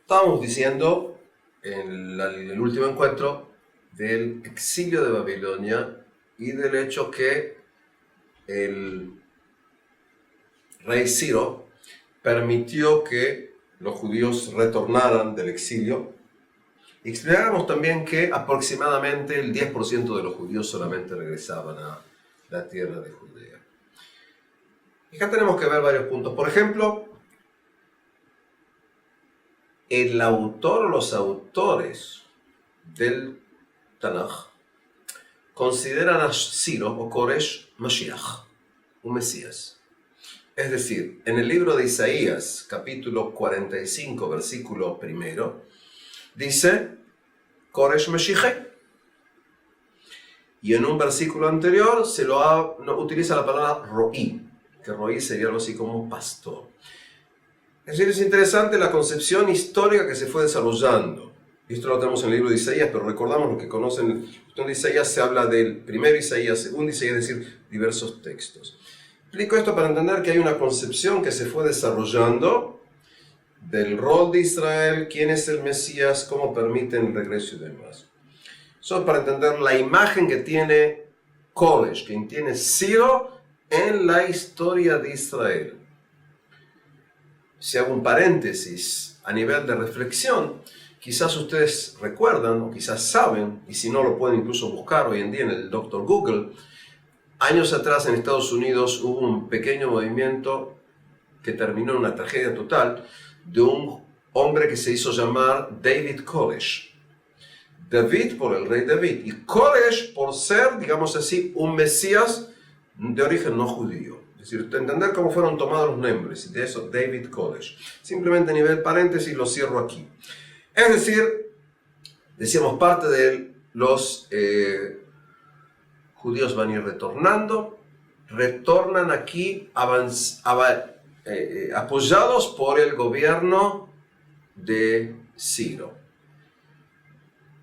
Estábamos diciendo en el último encuentro del exilio de Babilonia y del hecho que el rey Ciro permitió que los judíos retornaran del exilio. Y explicamos también que aproximadamente el 10% de los judíos solamente regresaban a la tierra de Judea. Y acá tenemos que ver varios puntos. Por ejemplo, el autor o los autores del Tanaj consideran a Ciro o Koresh Mashiach, un Mesías. Es decir, en el libro de Isaías, capítulo 45, versículo 1, dice Koresh Mashiach. Y en un versículo anterior utiliza la palabra Roí, que Roí sería algo así como pastor. Es decir, es interesante la concepción histórica que se fue desarrollando. Esto lo tenemos en el libro de Isaías, pero recordamos lo que conocen. En Isaías se habla del primer Isaías, segundo Isaías, es decir, diversos textos. Explico esto para entender que hay una concepción que se fue desarrollando del rol de Israel, quién es el Mesías, cómo permiten el regreso y demás. Eso es para entender la imagen que tiene Koresh, que tiene Ciro en la historia de Israel. Si hago un paréntesis a nivel de reflexión, quizás ustedes recuerdan o quizás saben, y si no lo pueden incluso buscar hoy en día en el Dr. Google, años atrás en Estados Unidos hubo un pequeño movimiento que terminó en una tragedia total de un hombre que se hizo llamar David Koresh. David por el rey David y Koresh por ser, digamos así, un Mesías de origen no judío. Es decir, entender cómo fueron tomados los nombres, y de eso David Koresh. Simplemente a nivel paréntesis lo cierro aquí. Es decir, decíamos, parte de los judíos van a ir retornan aquí apoyados por el gobierno de Ciro.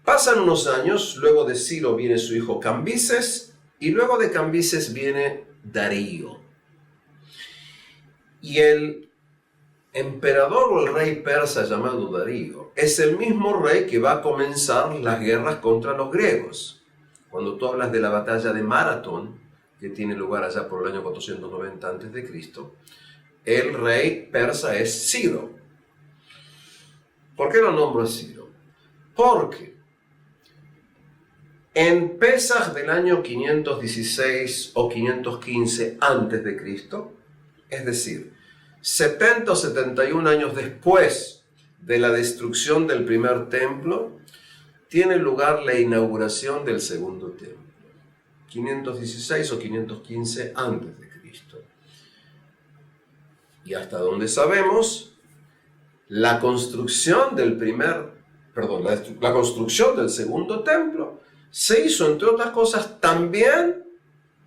Pasan unos años, luego de Ciro viene su hijo Cambises, y luego de Cambises viene Darío. Y el emperador o el rey persa llamado Darío es el mismo rey que va a comenzar las guerras contra los griegos. Cuando tú hablas de la batalla de Maratón, que tiene lugar allá por el año 490 a.C., el rey persa es Ciro. ¿Por qué lo nombro Ciro? Porque en Pesaj del año 516 o 515 a.C., es decir, 70 o 71 años después de la destrucción del primer templo, tiene lugar la inauguración del segundo templo. 516 o 515 a.C. Y hasta donde sabemos, la construcción del segundo templo se hizo, entre otras cosas, también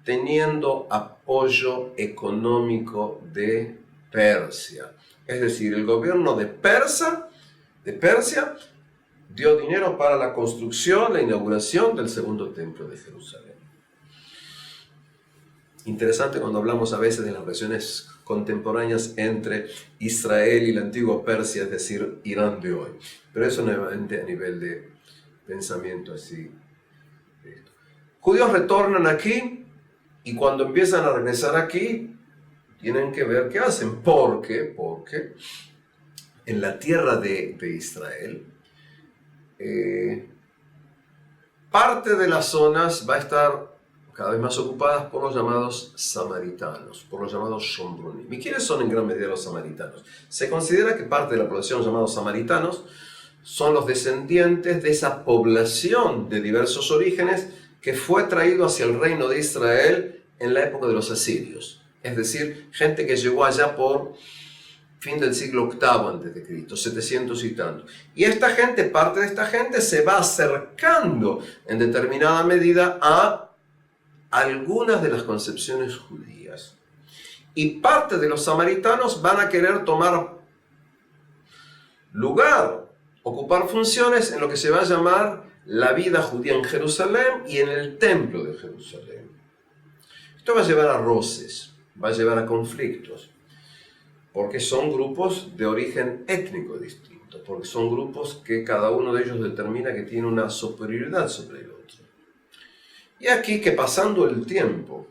teniendo apoyo económico de Persia. Es decir, el gobierno de Persia dio dinero para la construcción, la inauguración del segundo templo de Jerusalén. Interesante cuando hablamos a veces de las relaciones contemporáneas entre Israel y la antigua Persia, es decir, Irán de hoy. Pero eso nuevamente a nivel de pensamiento así. Judíos retornan aquí y cuando empiezan a regresar aquí, tienen que ver qué hacen. Porque en la tierra de Israel, parte de las zonas va a estar cada vez más ocupadas por los llamados samaritanos, por los llamados shombronim. ¿Y quiénes son en gran medida los samaritanos? Se considera que parte de la población llamados samaritanos son los descendientes de esa población de diversos orígenes que fue traído hacia el reino de Israel en la época de los asirios. Es decir, gente que llegó allá por fin del siglo VIII a.C., 700 y tanto. Y esta gente, parte de esta gente, se va acercando en determinada medida a algunas de las concepciones judías. Y parte de los samaritanos van a querer tomar lugar, ocupar funciones en lo que se va a llamar la vida judía en Jerusalén y en el templo de Jerusalén. Esto va a llevar a roces, va a llevar a conflictos, porque son grupos de origen étnico distinto. porque son grupos que cada uno de ellos determina que tiene una superioridad sobre el otro. Y aquí que pasando el tiempo,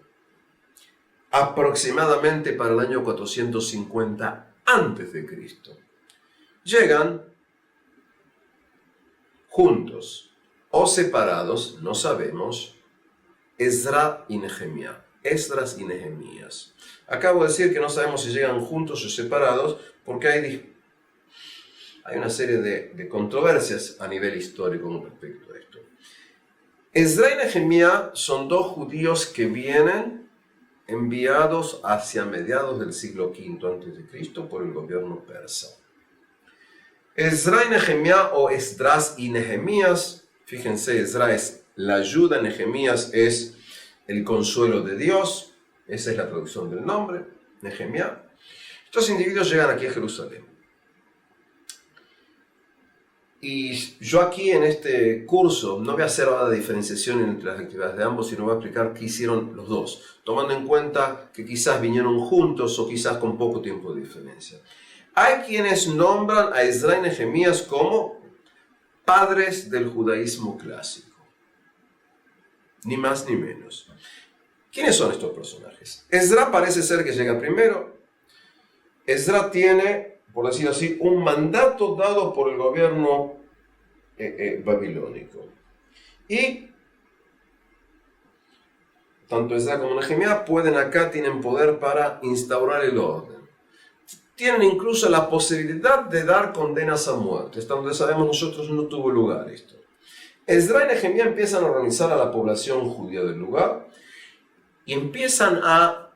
aproximadamente para el año 450 a.C., llegan juntos o separados, no sabemos, Esdras y Nehemías. Acabo de decir que no sabemos si llegan juntos o separados porque hay una serie de controversias a nivel histórico con respecto a esto. Esdras y Nehemías son dos judíos que vienen enviados hacia mediados del siglo V a.C. por el gobierno persa. Esdras y Nehemías o Esdras y Nehemías, fíjense, Esdras es la ayuda, Nehemías es el consuelo de Dios, esa es la traducción del nombre, Nehemías. Estos individuos llegan aquí a Jerusalén. Y yo aquí en este curso no voy a hacer ahora la diferenciación entre las actividades de ambos, sino voy a explicar qué hicieron los dos, tomando en cuenta que quizás vinieron juntos o quizás con poco tiempo de diferencia. Hay quienes nombran a Esdras y Nehemías como padres del judaísmo clásico, ni más ni menos. ¿Quiénes son estos personajes? Esdras parece ser que llega primero. Esdras tiene, por decirlo así, un mandato dado por el gobierno babilónico. Y tanto Esdras como Nehemías tienen poder para instaurar el orden. Tienen incluso la posibilidad de dar condenas a muerte. Hasta donde sabemos nosotros no tuvo lugar esto. Esdras y Nehemías empiezan a organizar a la población judía del lugar y empiezan a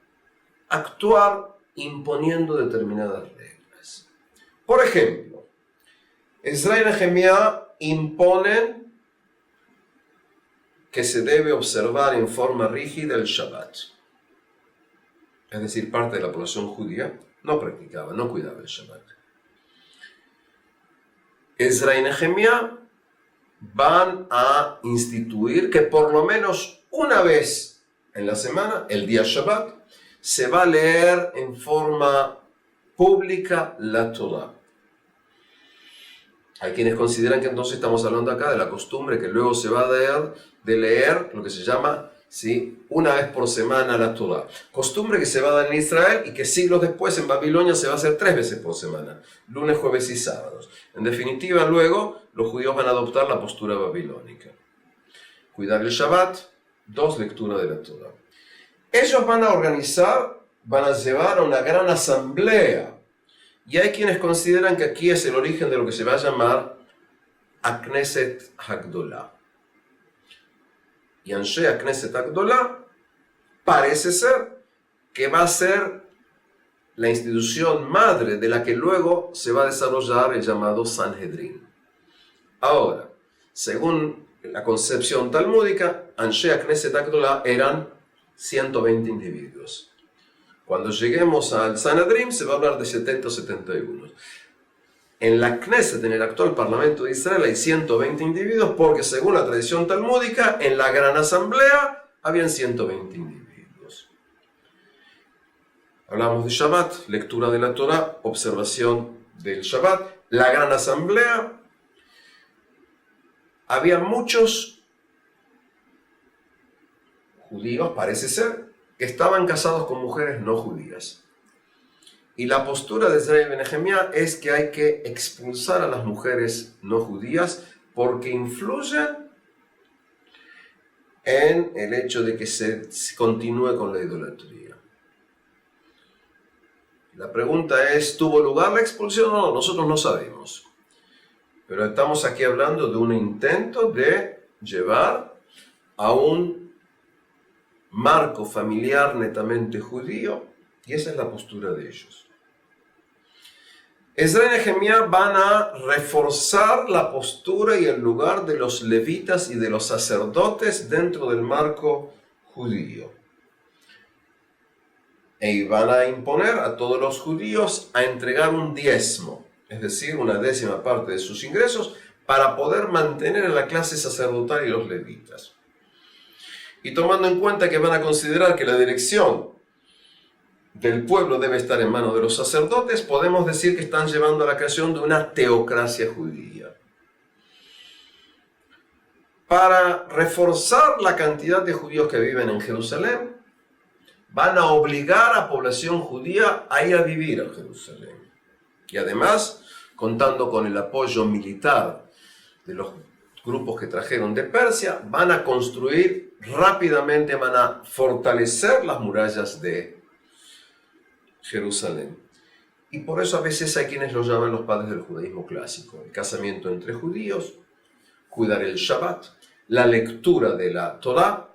actuar imponiendo determinadas reglas. Por ejemplo, Esdras y Nehemías imponen que se debe observar en forma rígida el Shabbat. Es decir, parte de la población judía no practicaba, no cuidaba el Shabbat. Esdras y Nehemías van a instituir que por lo menos una vez en la semana, el día Shabbat, se va a leer en forma pública la Torah. Hay quienes consideran que entonces estamos hablando acá de la costumbre que luego se va a dar de leer lo que se llama, ¿sí?, una vez por semana la Torah. Costumbre que se va a dar en Israel y que siglos después en Babilonia se va a hacer 3 veces por semana, lunes, jueves y sábados. En definitiva, luego los judíos van a adoptar la postura babilónica. Cuidar el Shabbat, 2 lecturas de la Torah. Ellos van a organizar, van a llevar a una gran asamblea. Y hay quienes consideran que aquí es el origen de lo que se va a llamar Knesset Hagdolah. Y Anshe Knesset Hagdolah parece ser que va a ser la institución madre de la que luego se va a desarrollar el llamado Sanhedrin. Ahora, según la concepción talmúdica, Anshe Knesset Hagdolah eran 120 individuos. Cuando lleguemos al Sanhedrin se va a hablar de 70 o 71. En la Knesset, en el actual Parlamento de Israel, hay 120 individuos porque según la tradición talmúdica, en la Gran Asamblea habían 120 individuos. Hablamos de Shabbat, lectura de la Torah, observación del Shabbat. La Gran Asamblea, había muchos judíos, parece ser, que estaban casados con mujeres no judías. Y la postura de Esdras y Nehemías es que hay que expulsar a las mujeres no judías porque influyen en el hecho de que se continúe con la idolatría. La pregunta es, ¿tuvo lugar la expulsión o no? Nosotros no sabemos. Pero estamos aquí hablando de un intento de llevar a un marco familiar netamente judío, y esa es la postura de ellos. Esdras y Nehemías van a reforzar la postura y el lugar de los levitas y de los sacerdotes dentro del marco judío. Y van a imponer a todos los judíos a entregar un diezmo, es decir, una 10ª parte de sus ingresos, para poder mantener a la clase sacerdotal y los levitas. Y tomando en cuenta que van a considerar que la dirección del pueblo debe estar en manos de los sacerdotes, podemos decir que están llevando a la creación de una teocracia judía. Para reforzar la cantidad de judíos que viven en Jerusalén, van a obligar a la población judía a ir a vivir a Jerusalén. Y además, contando con el apoyo militar de los grupos que trajeron de Persia, van a construir rápidamente, van a fortalecer las murallas de Jerusalén. Y por eso a veces hay quienes lo llaman los padres del judaísmo clásico. El casamiento entre judíos, cuidar el Shabbat, la lectura de la Torá.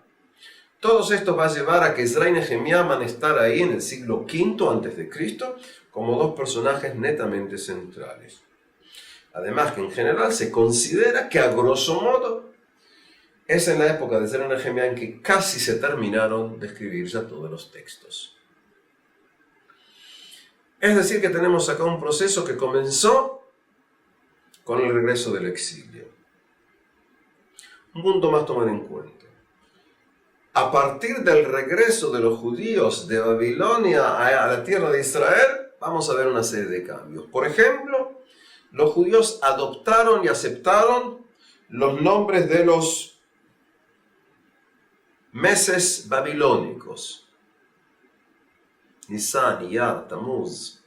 Todo esto va a llevar a que Ezra y Nehemías van a estar ahí en el siglo V a.C. como dos personajes netamente centrales. Además que en general se considera que a grosso modo es en la época de Ezra y Nehemías en que casi se terminaron de escribir ya todos los textos. Es decir que tenemos acá un proceso que comenzó con el regreso del exilio. Un punto más a tomar en cuenta. A partir del regreso de los judíos de Babilonia a la tierra de Israel, vamos a ver una serie de cambios. Por ejemplo, los judíos adoptaron y aceptaron los nombres de los meses babilónicos. Nisan, Iyar, Tamuz.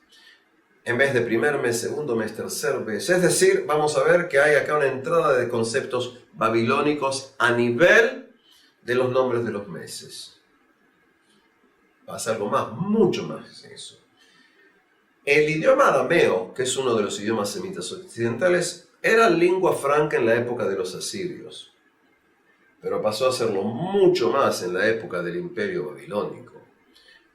En vez de primer mes, segundo mes, tercer mes. Es decir, vamos a ver que hay acá una entrada de conceptos babilónicos a nivel de los nombres de los meses. Pasa algo más, mucho más que eso. El idioma arameo, que es uno de los idiomas semitas occidentales, era lengua franca en la época de los asirios, pero pasó a serlo mucho más en la época del imperio babilónico.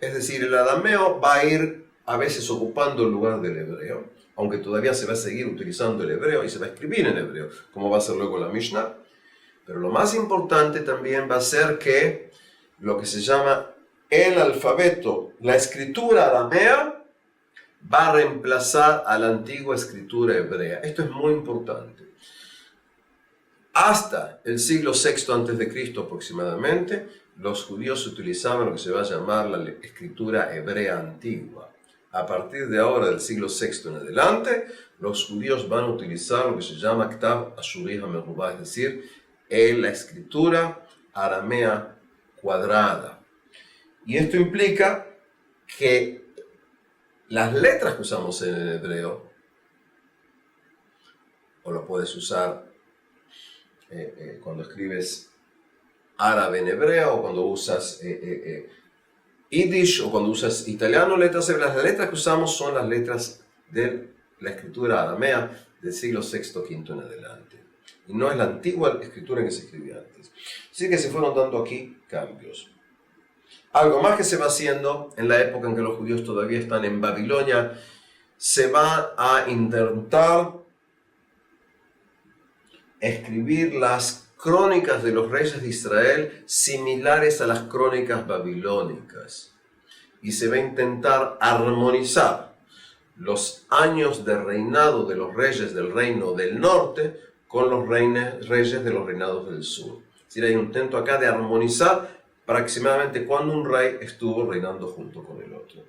Es decir, el arameo va a ir a veces ocupando el lugar del hebreo, aunque todavía se va a seguir utilizando el hebreo y se va a escribir en hebreo, como va a ser luego la Mishnah. Pero lo más importante también va a ser que lo que se llama el alfabeto, la escritura aramea, va a reemplazar a la antigua escritura hebrea. Esto es muy importante. Hasta el siglo VI a.C. aproximadamente, los judíos utilizaban lo que se va a llamar la escritura hebrea antigua. A partir de ahora, del siglo VI en adelante, los judíos van a utilizar lo que se llama Ktav Ashuri HaMerubah, es decir, la escritura aramea cuadrada. Y esto implica que las letras que usamos en el hebreo, o lo puedes usar cuando escribes árabe en hebreo, o cuando usas Yiddish, o cuando usas italiano, letras hebreas, las letras que usamos son las letras de la escritura aramea del siglo VI, V en adelante. Y no es la antigua escritura que se escribía antes. Así que se fueron dando aquí cambios. Algo más que se va haciendo en la época en que los judíos todavía están en Babilonia, se va a intentar escribir las crónicas de los reyes de Israel similares a las crónicas babilónicas. Y se va a intentar armonizar los años de reinado de los reyes del reino del norte con los reyes de los reinados del sur. Es decir, hay un intento acá de armonizar aproximadamente cuando un rey estuvo reinando junto con el otro.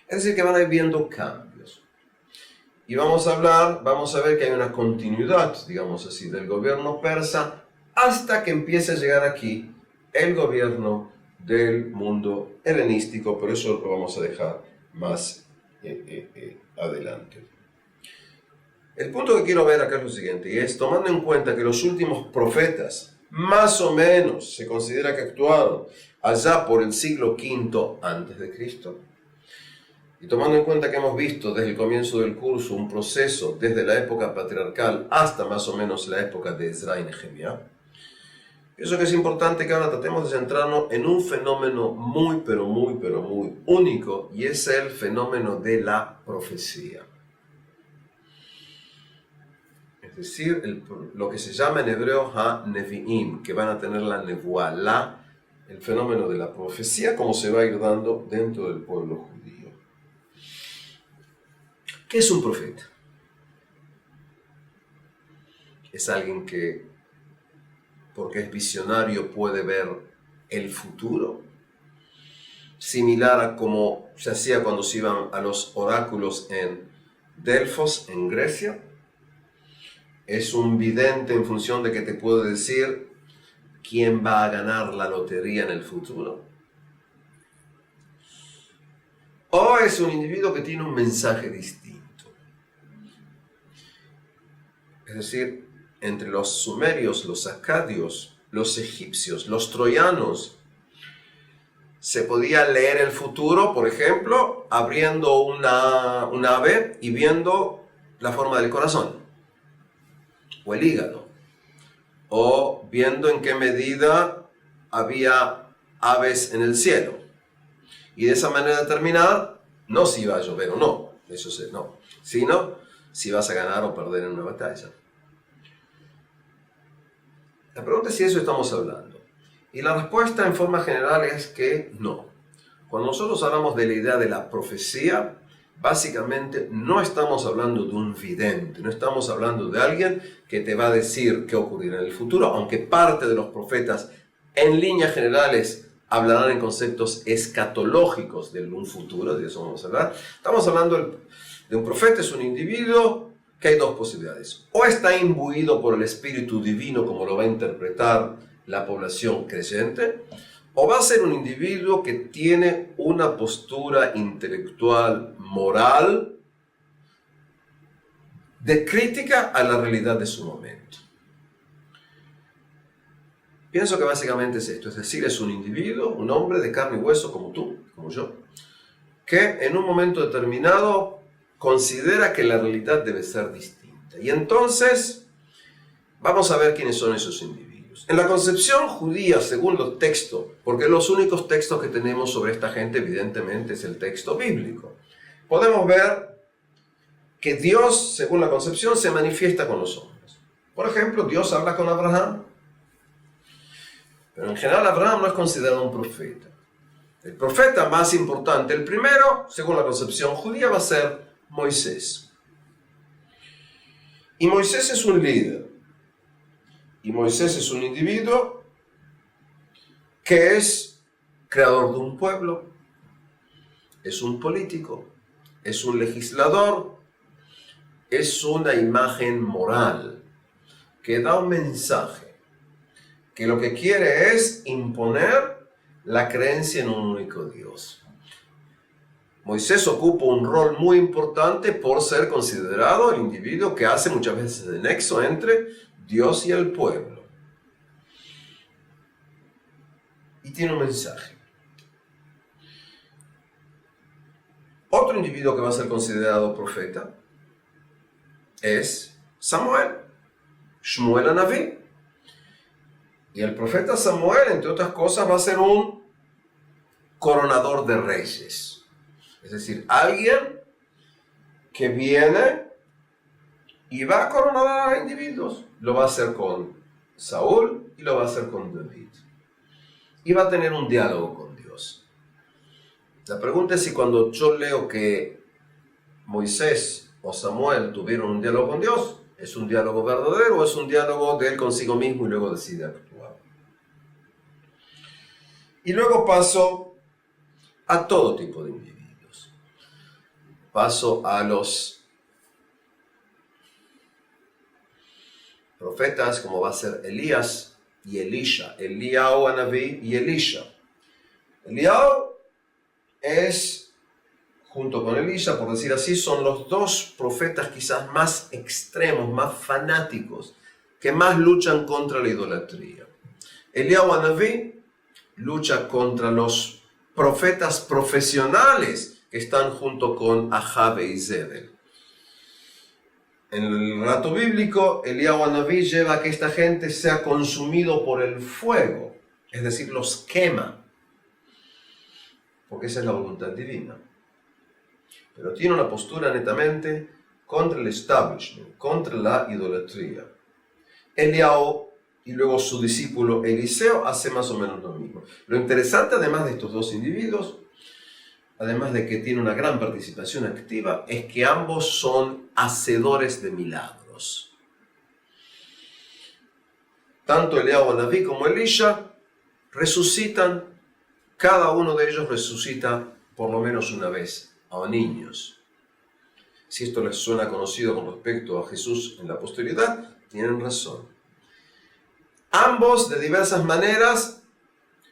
Es decir, que van a ir viendo cambios. Y vamos a ver que hay una continuidad, digamos así, del gobierno persa hasta que empiece a llegar aquí el gobierno del mundo helenístico, pero eso lo vamos a dejar más adelante. El punto que quiero ver acá es lo siguiente, y es tomando en cuenta que los últimos profetas, más o menos, se considera que actuaron allá por el siglo V a.C., y tomando en cuenta que hemos visto desde el comienzo del curso un proceso desde la época patriarcal hasta más o menos la época de Ezra y Nehemías, pienso que es importante que ahora tratemos de centrarnos en un fenómeno muy único, y es el fenómeno de la profecía. Es decir, lo que se llama en hebreo ha-nevi'im, que van a tener la nevuah, el fenómeno de la profecía, como se va a ir dando dentro del pueblo judío. ¿Qué es un profeta? Es alguien que, porque es visionario, puede ver el futuro. similar a como se hacía cuando se iban a los oráculos en Delfos, en Grecia. Es un vidente en función de que te puede decir quién va a ganar la lotería en el futuro. O es un individuo que tiene un mensaje distinto. Es decir, entre los sumerios, los acadios, los egipcios, los troyanos, se podía leer el futuro, por ejemplo, abriendo un ave y viendo la forma del corazón, o el hígado, o viendo en qué medida había aves en el cielo. Y de esa manera determinar, no si va a llover o no, no, sino si vas a ganar o perder en una batalla. La pregunta es si eso estamos hablando. Y la respuesta en forma general es que no. Cuando nosotros hablamos de la idea de la profecía, básicamente no estamos hablando de un vidente, no estamos hablando de alguien que te va a decir qué ocurrirá en el futuro, aunque parte de los profetas en líneas generales hablarán en conceptos escatológicos de un futuro, de eso vamos a hablar. Estamos hablando de un profeta, es un individuo que hay dos posibilidades. O está imbuido por el Espíritu Divino, como lo va a interpretar la población creyente, o va a ser un individuo que tiene una postura intelectual, moral, de crítica a la realidad de su momento. Pienso que básicamente es esto, es decir, es un individuo, un hombre de carne y hueso como tú, como yo, que en un momento determinado considera que la realidad debe ser distinta. Y entonces vamos a ver quiénes son esos individuos. En la concepción judía, según los textos, porque los únicos textos que tenemos sobre esta gente evidentemente es el texto bíblico, podemos ver que Dios, según la concepción, se manifiesta con los hombres. Por ejemplo, Dios habla con Abraham, pero en general Abraham no es considerado un profeta. El profeta más importante, el primero, según la concepción judía, va a ser Moisés. Y Moisés es un líder. Y Moisés es un individuo que es creador de un pueblo, es un político, es un legislador, es una imagen moral que da un mensaje, que lo que quiere es imponer la creencia en un único Dios. Moisés ocupa un rol muy importante por ser considerado el individuo que hace muchas veces el nexo entre Dios y el pueblo. Y tiene un mensaje. Otro individuo que va a ser considerado profeta es Samuel, Shmuel Anaví. Y el profeta Samuel, entre otras cosas, va a ser un coronador de reyes. Es decir, alguien que viene y va a coronar a individuos. Lo va a hacer con Saúl y lo va a hacer con David. Y va a tener un diálogo con Dios. La pregunta es si cuando yo leo que Moisés o Samuel tuvieron un diálogo con Dios, ¿es un diálogo verdadero o es un diálogo de él consigo mismo y luego decide actuar? Y luego paso a todo tipo de individuos. Paso a los profetas, como va a ser Elías y Elisha, Eliyahu Anaví y Elisha. Eliyahu es, junto con Elisha, por decir así, son los dos profetas quizás más extremos, más fanáticos, que más luchan contra la idolatría. Eliyahu Anaví lucha contra los profetas profesionales que están junto con Ahab y Jezebel. En el relato bíblico, Eliyahu Anaví lleva a que esta gente sea consumido por el fuego, es decir, los quema, porque esa es la voluntad divina. Pero tiene una postura netamente contra el establishment, contra la idolatría. Eliyahu y luego su discípulo Eliseo hace más o menos lo mismo. Lo interesante, además de estos dos individuos, además de que tiene una gran participación activa, es que ambos son hacedores de milagros. Tanto Eliyahu Anaví como Elisha resucitan cada uno de ellos resucita por lo menos una vez a niños. Si esto les suena conocido con respecto a Jesús en la posteridad, tienen razón. Ambos, de diversas maneras,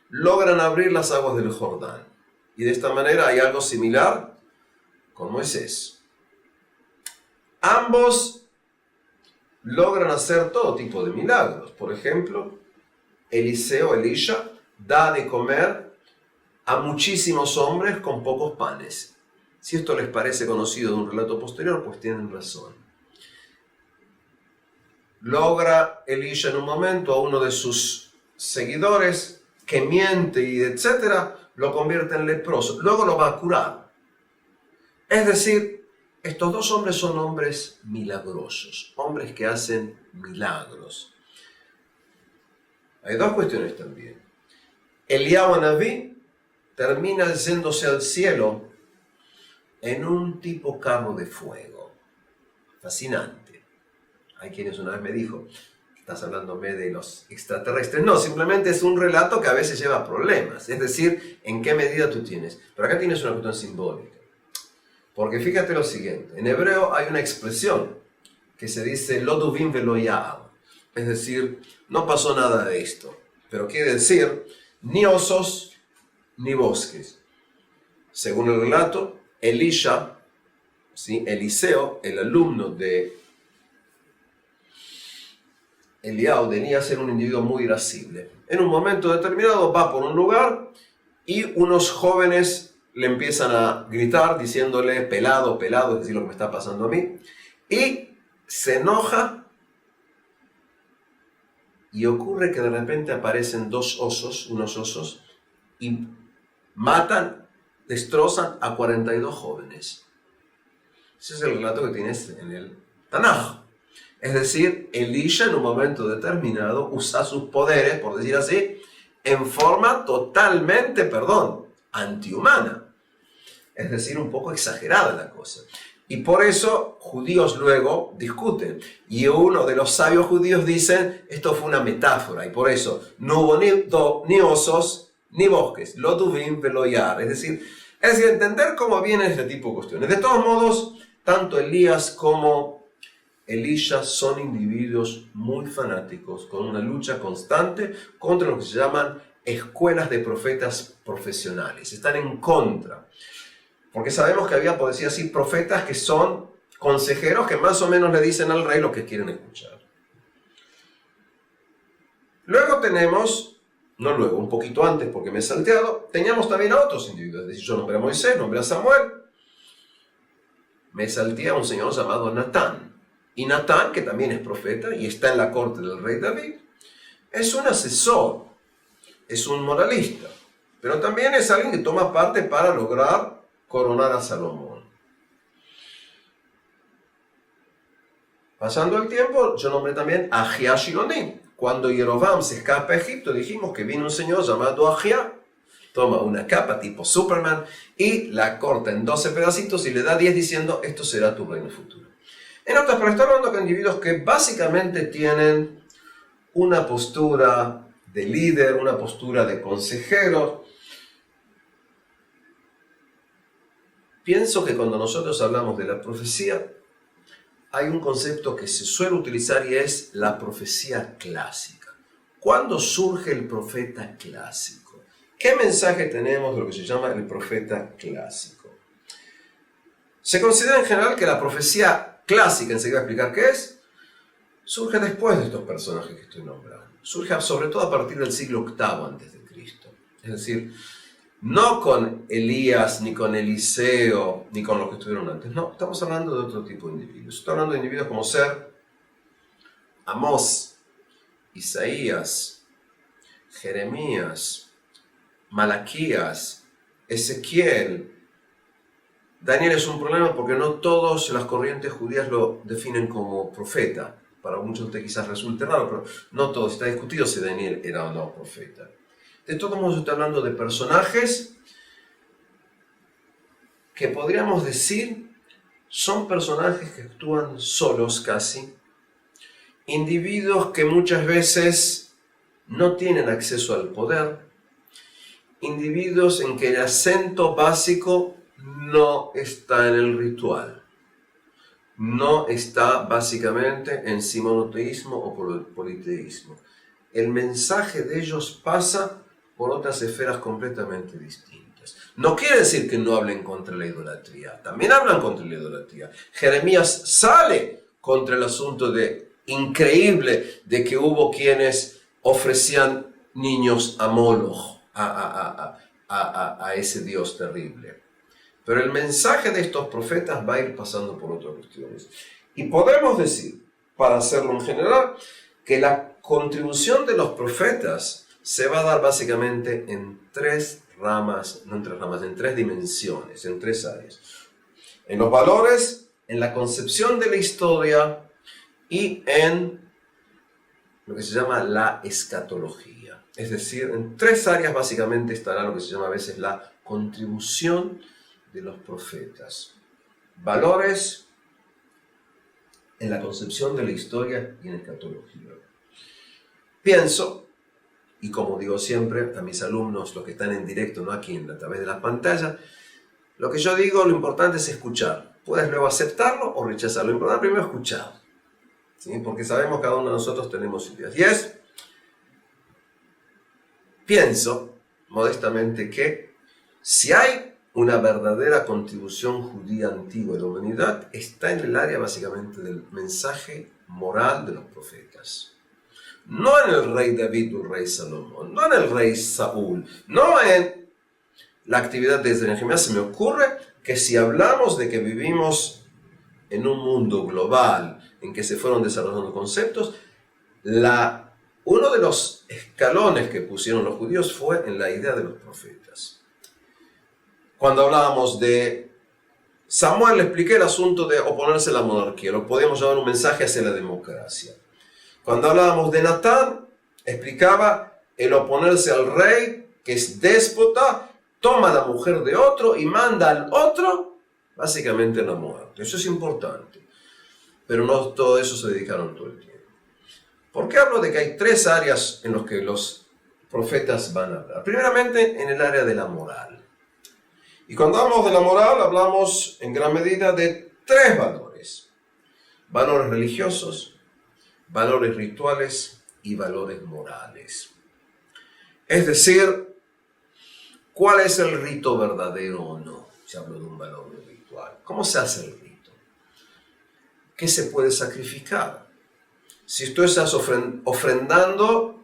logran abrir las aguas del Jordán. Y de esta manera hay algo similar con Moisés. Ambos logran hacer todo tipo de milagros. Por ejemplo, Elisha, da de comer a muchísimos hombres con pocos panes. Si esto les parece conocido de un relato posterior, pues tienen razón. Logra Elisha en un momento a uno de sus seguidores que miente y etcétera, lo convierte en leproso. Luego lo va a curar. Es decir, estos dos hombres son hombres milagrosos, hombres que hacen milagros. Hay dos cuestiones también. Eliyahu Naví termina yéndose al cielo en un tipo carro de fuego. Fascinante. Hay quienes una vez me dijo, estás hablándome de los extraterrestres. No, simplemente es un relato que a veces lleva a problemas. Es decir, en qué medida tú tienes. Pero acá tienes una cuestión simbólica. Porque fíjate lo siguiente. En hebreo hay una expresión que se dice lo duvim velo ya'ar. Es decir, no pasó nada de esto. Pero quiere decir, ni osos ni bosques. Según el relato, Elisha, ¿sí? Eliseo, el alumno de Elías era un individuo muy irascible. En un momento determinado va por un lugar y unos jóvenes le empiezan a gritar diciéndole pelado, pelado, es decir, lo que me está pasando a mí. Y se enoja y ocurre que de repente aparecen unos osos, y matan, destrozan a 42 jóvenes. Ese es el relato que tienes en el Tanaj. Es decir, Elisha en un momento determinado usa sus poderes, por decir así, en forma totalmente, antihumana. Es decir, un poco exagerada la cosa. Y por eso judíos luego discuten. Y uno de los sabios judíos dice, esto fue una metáfora. Y por eso no hubo ni osos ni bosques. Lo duvim velo ya'ar. Es decir, entender cómo viene este tipo de cuestiones. De todos modos, tanto Elías como Elisha son individuos muy fanáticos, con una lucha constante contra lo que se llaman escuelas de profetas profesionales. Están en contra. Porque sabemos que había, por decir así, profetas que son consejeros que más o menos le dicen al rey lo que quieren escuchar. Luego tenemos, un poquito antes porque me he salteado, teníamos también a otros individuos. Es decir, yo nombré a Moisés, nombré a Samuel. Me salteé a un señor llamado Natán. Y Natán, que también es profeta y está en la corte del rey David, es un asesor, es un moralista, pero también es alguien que toma parte para lograr coronar a Salomón. Pasando el tiempo, yo nombré también a Ahía Shiloni. Cuando Jeroboam se escapa a Egipto, dijimos que vino un señor llamado Ahía, toma una capa tipo Superman y la corta en 12 pedacitos y le da 10 diciendo, esto será tu reino futuro. En otras palabras, estoy hablando con individuos que básicamente tienen una postura de líder, una postura de consejero. Pienso que cuando nosotros hablamos de la profecía, hay un concepto que se suele utilizar y es la profecía clásica. ¿Cuándo surge el profeta clásico? ¿Qué mensaje tenemos de lo que se llama el profeta clásico? Se considera en general que la profecía clásica, enseguida voy a explicar qué es, surge después de estos personajes que estoy nombrando. Surge sobre todo a partir del siglo VIII a.C. Es decir, no con Elías, ni con Eliseo, ni con los que estuvieron antes. No, estamos hablando de otro tipo de individuos. Estoy hablando de individuos como ser Amós, Isaías, Jeremías, Malaquías, Ezequiel. Daniel es un problema porque no todas las corrientes judías lo definen como profeta. Para muchos de ustedes quizás resulte raro, pero no todos. Está discutido si Daniel era o no profeta. De todos modos, estoy hablando de personajes que podríamos decir son personajes que actúan solos casi. Individuos que muchas veces no tienen acceso al poder. individuos en que el acento básico no está en el ritual. No está básicamente en monoteísmo o politeísmo. El mensaje de ellos pasa por otras esferas completamente distintas. No quiere decir que no hablen contra la idolatría. También hablan contra la idolatría. Jeremías sale contra el asunto increíble de que hubo quienes ofrecían niños a Moloch, a ese Dios terrible. Pero el mensaje de estos profetas va a ir pasando por otras cuestiones. Y podemos decir, para hacerlo en general, que la contribución de los profetas se va a dar básicamente en tres dimensiones, en tres áreas. En los valores, en la concepción de la historia y en lo que se llama la escatología. Es decir, en tres áreas básicamente estará lo que se llama a veces la contribución de los profetas. Valores, en la concepción de la historia y en escatología. Pienso, y como digo siempre a mis alumnos, los que están en directo, no aquí a través de la pantalla, lo que yo digo, lo importante es escuchar. Puedes luego aceptarlo o rechazarlo. Lo importante primero es escuchar, ¿sí? Porque sabemos que cada uno de nosotros tenemos ideas. Pienso modestamente que si hay una verdadera contribución judía antigua de la humanidad, está en el área básicamente del mensaje moral de los profetas. No en el rey David o el rey Salomón, no en el rey Saúl, no en la actividad de Jeremías. Se me ocurre que si hablamos de que vivimos en un mundo global en que se fueron desarrollando conceptos, uno de los escalones que pusieron los judíos fue en la idea de los profetas. Cuando hablábamos de Samuel, le expliqué el asunto de oponerse a la monarquía, lo podíamos llamar un mensaje hacia la democracia. Cuando hablábamos de Natán, explicaba el oponerse al rey, que es déspota, toma la mujer de otro y manda al otro, básicamente a la muerte. Eso es importante, pero no todo eso se dedicaron todo el tiempo. ¿Por qué hablo de que hay tres áreas en las que los profetas van a hablar? Primeramente, en el área de la moral. Y cuando hablamos de la moral, hablamos en gran medida de tres valores. Valores religiosos, valores rituales y valores morales. Es decir, ¿cuál es el rito verdadero o no? Si hablo de un valor ritual. ¿Cómo se hace el rito? ¿Qué se puede sacrificar? Si tú estás ofrendando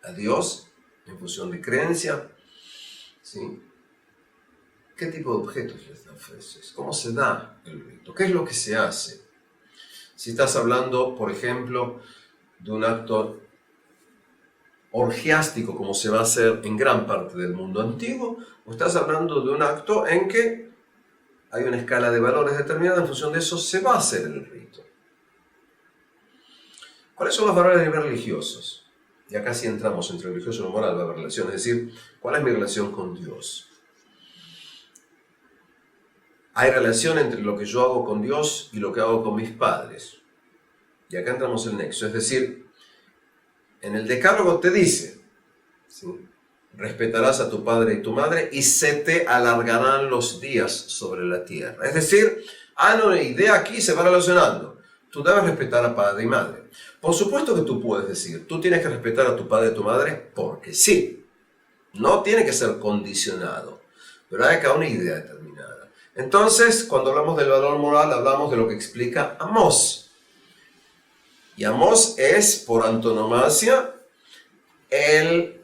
a Dios en función de creencia, ¿sí? ¿Qué tipo de objetos les ofreces? ¿Cómo se da el rito? ¿Qué es lo que se hace? Si estás hablando, por ejemplo, de un acto orgiástico, como se va a hacer en gran parte del mundo antiguo, o estás hablando de un acto en que hay una escala de valores determinada, en función de eso se va a hacer el rito. ¿Cuáles son los valores a nivel religiosos? Y acá sí entramos entre religioso y lo moral, va a haber relación, es decir, ¿cuál es mi relación con Dios? Hay relación entre lo que yo hago con Dios y lo que hago con mis padres. Y acá entramos en el nexo. Es decir, en el Decálogo te dice, ¿sí? Respetarás a tu padre y tu madre y se te alargarán los días sobre la tierra. Es decir, una idea aquí se va relacionando. Tú debes respetar a padre y madre. Por supuesto que tú puedes decir, tú tienes que respetar a tu padre y a tu madre porque sí. No tiene que ser condicionado. Pero hay acá una idea determinada. Entonces, cuando hablamos del valor moral, hablamos de lo que explica Amós. Y Amós es, por antonomasia, el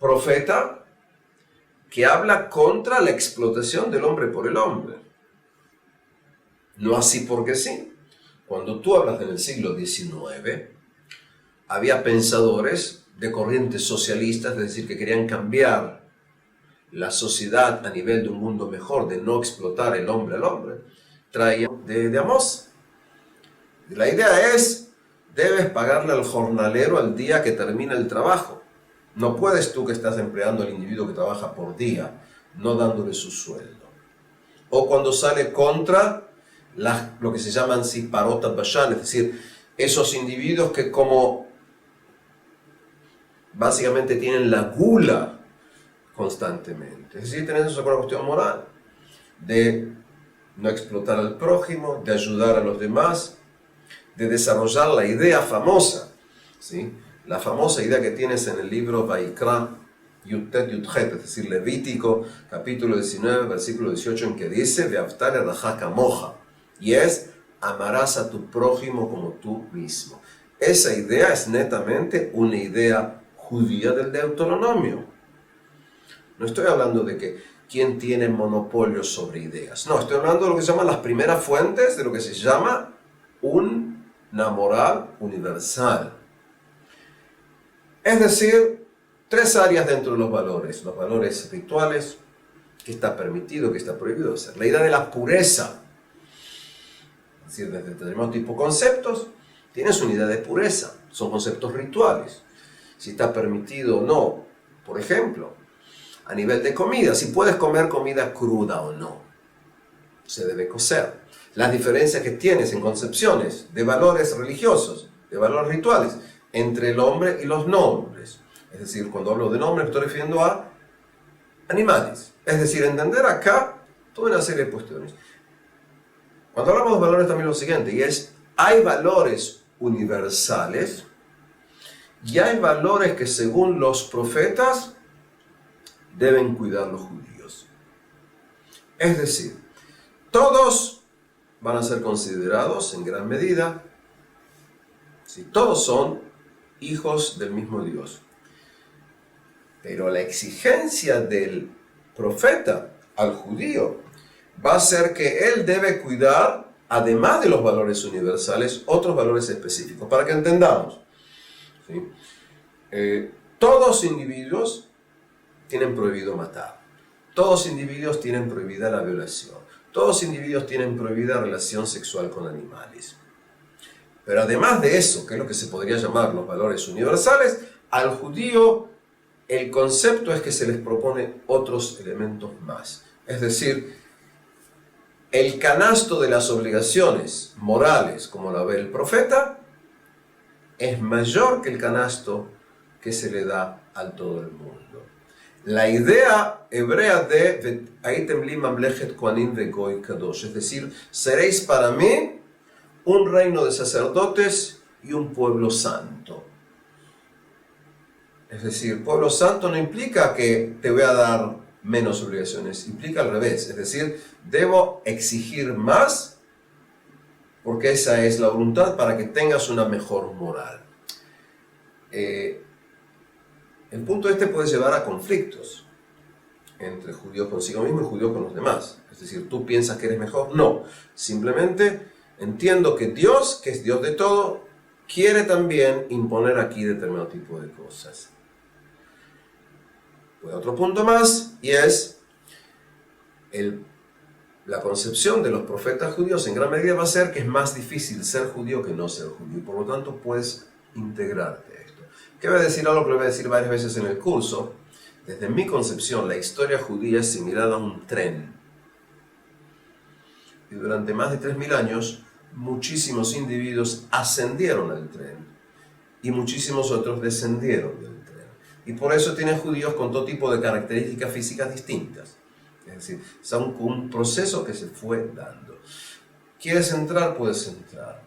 profeta que habla contra la explotación del hombre por el hombre. No así porque sí. Cuando tú hablas en el siglo XIX, había pensadores de corrientes socialistas, es decir, que querían cambiar la sociedad a nivel de un mundo mejor, de no explotar el hombre al hombre, traían de Amós. La idea es, debes pagarle al jornalero al día que termina el trabajo. No puedes tú que estás empleando al individuo que trabaja por día, no dándole su sueldo. O cuando sale contra lo que se llaman siparotat bashan, es decir, esos individuos que como básicamente tienen la gula constantemente. Es decir, tienen eso con la cuestión moral, de no explotar al prójimo, de ayudar a los demás, de desarrollar la idea famosa, ¿sí? La famosa idea que tienes en el libro Vaikra, Yudtet Yudhet, es decir, Levítico, capítulo 19, versículo 18, en que dice, Ve'aftale rajá kamoja, y es, amarás a tu prójimo como tú mismo. Esa idea es netamente una idea judía del Deuteronomio. No estoy hablando de que quién tiene monopolio sobre ideas. No, estoy hablando de lo que se llaman las primeras fuentes de lo que se llama una moral universal. Es decir, tres áreas dentro de los valores rituales, que está permitido, que está prohibido hacer. La idea de la pureza, es decir, desde determinado tipo de conceptos, tienes una idea de pureza, son conceptos rituales. Si está permitido o no, por ejemplo, a nivel de comida, si puedes comer comida cruda o no, se debe cocer. Las diferencias que tienes en concepciones de valores religiosos, de valores rituales, entre el hombre y los no hombres. Es decir, cuando hablo de nombres me estoy refiriendo a animales. Es decir, entender acá toda una serie de cuestiones. Cuando hablamos de valores también lo siguiente, y es, hay valores universales y hay valores que según los profetas deben cuidar los judíos. Es decir, todos van a ser considerados en gran medida, si todos son hijos del mismo Dios. Pero la exigencia del profeta al judío va a ser que él debe cuidar, además de los valores universales, otros valores específicos, para que entendamos. ¿Sí? Todos individuos tienen prohibido matar. Todos individuos tienen prohibida la violación. Todos individuos tienen prohibida relación sexual con animales. Pero además de eso, que es lo que se podría llamar los valores universales, al judío el concepto es que se les propone otros elementos más. Es decir, el canasto de las obligaciones morales, como la ve el profeta, es mayor que el canasto que se le da a todo el mundo. La idea hebrea de Aitem li mamlechet kohanim vegoy kadosh, es decir, seréis para mí un reino de sacerdotes y un pueblo santo. Es decir, pueblo santo no implica que te voy a dar menos obligaciones, implica al revés. Es decir, debo exigir más porque esa es la voluntad para que tengas una mejor moral. El punto este puede llevar a conflictos entre judíos consigo mismo y judíos con los demás. Es decir, ¿tú piensas que eres mejor? No. Simplemente entiendo que Dios, que es Dios de todo, quiere también imponer aquí determinado tipo de cosas. Pues otro punto más, y es la concepción de los profetas judíos en gran medida va a ser que es más difícil ser judío que no ser judío. Por lo tanto, puedes integrarte a esto. ¿Qué voy a decir? Algo que lo voy a decir varias veces en el curso. Desde mi concepción, la historia judía es similar a un tren. Y durante más de 3000 años, muchísimos individuos ascendieron al tren y muchísimos otros descendieron del tren. Y por eso tienen judíos con todo tipo de características físicas distintas. Es decir, es un proceso que se fue dando. ¿Quieres entrar? Puedes entrar.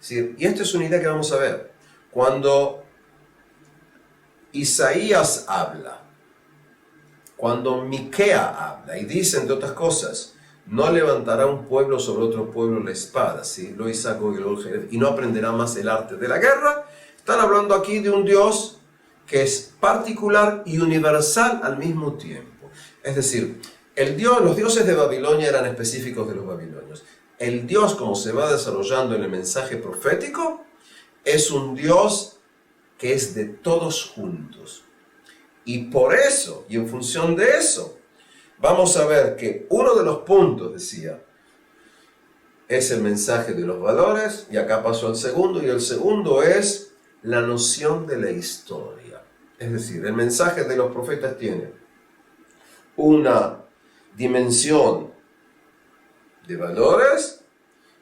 Es decir, y esto es una idea que vamos a ver. Cuando Isaías habla, cuando Miquea habla y dice, entre otras cosas, no levantará un pueblo sobre otro pueblo la espada, ¿sí? Y no aprenderá más el arte de la guerra, están hablando aquí de un Dios que es particular y universal al mismo tiempo. Es decir, los dioses de Babilonia eran específicos de los babilonios. El Dios, como se va desarrollando en el mensaje profético, es un Dios que es de todos juntos. Y por eso, y en función de eso, vamos a ver que uno de los puntos, decía, es el mensaje de los valores, y acá pasó al segundo, y el segundo es la noción de la historia. Es decir, el mensaje de los profetas tiene una dimensión de valores,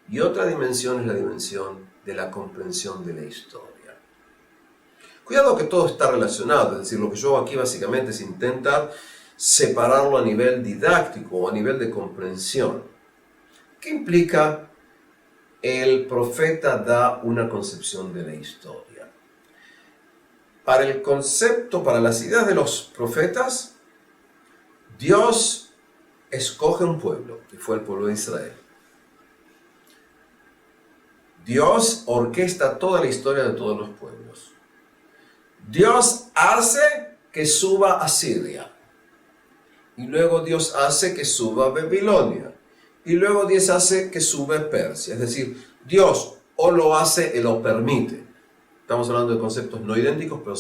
y otra dimensión es la dimensión de la comprensión de la historia. Cuidado que todo está relacionado, es decir, lo que yo hago aquí básicamente es intentar separarlo a nivel didáctico o a nivel de comprensión. ¿Qué implica el profeta da una concepción de la historia? Para el concepto, para las ideas de los profetas, Dios escoge un pueblo, que fue el pueblo de Israel. Dios orquesta toda la historia de todos los pueblos. Dios hace que suba a Siria. Y luego Dios hace que suba a Babilonia. Y luego Dios hace que suba a Persia. Es decir, Dios o lo hace o lo permite. Estamos hablando de conceptos no idénticos, pero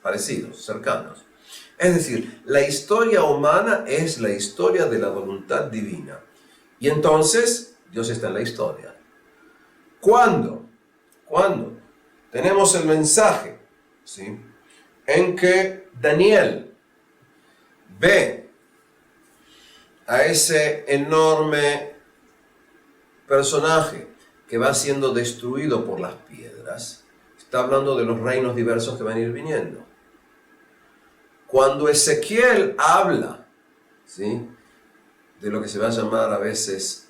parecidos, cercanos. Es decir, la historia humana es la historia de la voluntad divina. Y entonces, Dios está en la historia. ¿Cuándo? ¿Cuándo? Tenemos el mensaje, ¿sí?, en que Daniel ve a ese enorme personaje que va siendo destruido por las piedras. Está hablando de los reinos diversos que van a ir viniendo. Cuando Ezequiel habla, ¿sí?, de lo que se va a llamar a veces,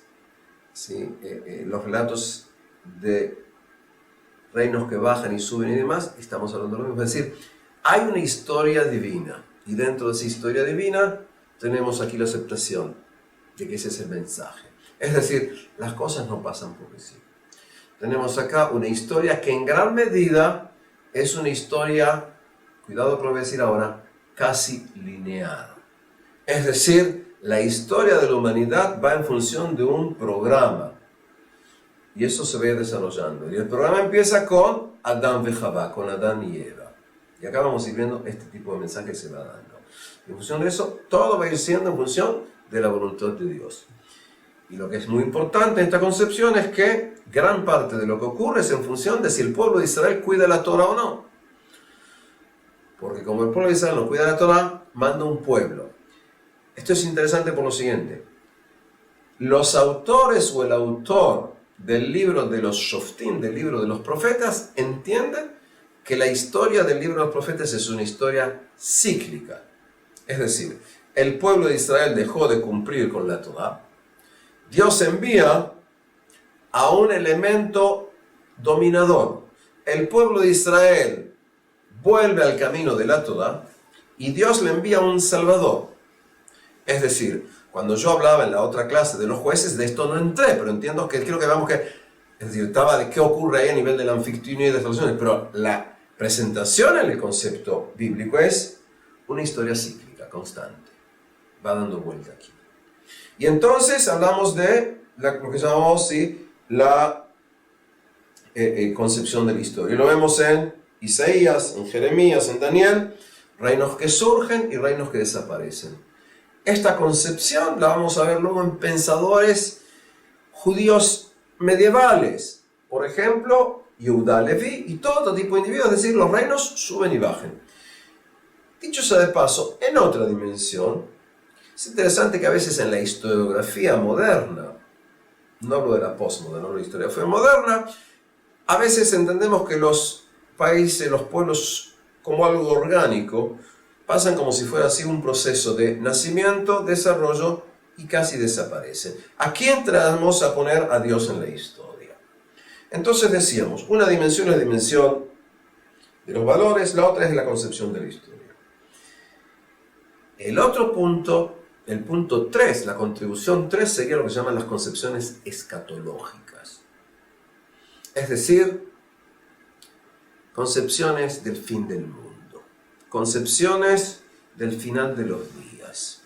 ¿sí?, los relatos de reinos que bajan y suben y demás, estamos hablando de lo mismo. Es decir, hay una historia divina, y dentro de esa historia divina tenemos aquí la aceptación de que ese es el mensaje. Es decir, las cosas no pasan porque sí. Tenemos acá una historia que en gran medida es una historia, cuidado con lo que voy a decir ahora, casi lineal. Es decir, la historia de la humanidad va en función de un programa. Y eso se ve desarrollando. Y el programa empieza con Adán y Javá, con Adán y Eva. Y acá vamos a ir viendo este tipo de mensaje que se va dando. En función de eso, todo va a ir siendo en función de la voluntad de Dios. Y lo que es muy importante en esta concepción es que gran parte de lo que ocurre es en función de si el pueblo de Israel cuida la Torah o no. Porque como el pueblo de Israel no cuida la Torah, manda un pueblo. Esto es interesante por lo siguiente. Los autores o el autor del libro de los Shoftim, del libro de los profetas, entienden que la historia del libro de los profetas es una historia cíclica. Es decir, el pueblo de Israel dejó de cumplir con la Torah. Dios envía a un elemento dominador. El pueblo de Israel vuelve al camino de la Torah y Dios le envía un salvador. Es decir, cuando yo hablaba en la otra clase de los jueces, de esto no entré, pero entiendo que quiero que veamos que, es decir, estaba de qué ocurre ahí a nivel de la anfictionía y de las relaciones, pero la presentación en el concepto bíblico es una historia cíclica, constante. Va dando vuelta aquí. Y entonces hablamos de lo que llamamos, ¿sí?, la concepción de la historia. Lo vemos en Isaías, en Jeremías, en Daniel, reinos que surgen y reinos que desaparecen. Esta concepción la vamos a ver luego en pensadores judíos medievales. Por ejemplo, Yehuda Leví y todo tipo de individuos, es decir, los reinos suben y bajan. Dicho sea de paso, en otra dimensión, es interesante que a veces en la historiografía moderna, no hablo de la postmoderna, hablo de la historiografía moderna, a veces entendemos que los países, los pueblos, como algo orgánico, pasan como si fuera así un proceso de nacimiento, desarrollo y casi desaparecen. Aquí entramos a poner a Dios en la historia. Entonces decíamos, una dimensión es la dimensión de los valores, la otra es la concepción de la historia. El otro punto, el punto 3, la contribución 3, sería lo que se llaman las concepciones escatológicas. Es decir, concepciones del fin del mundo, concepciones del final de los días,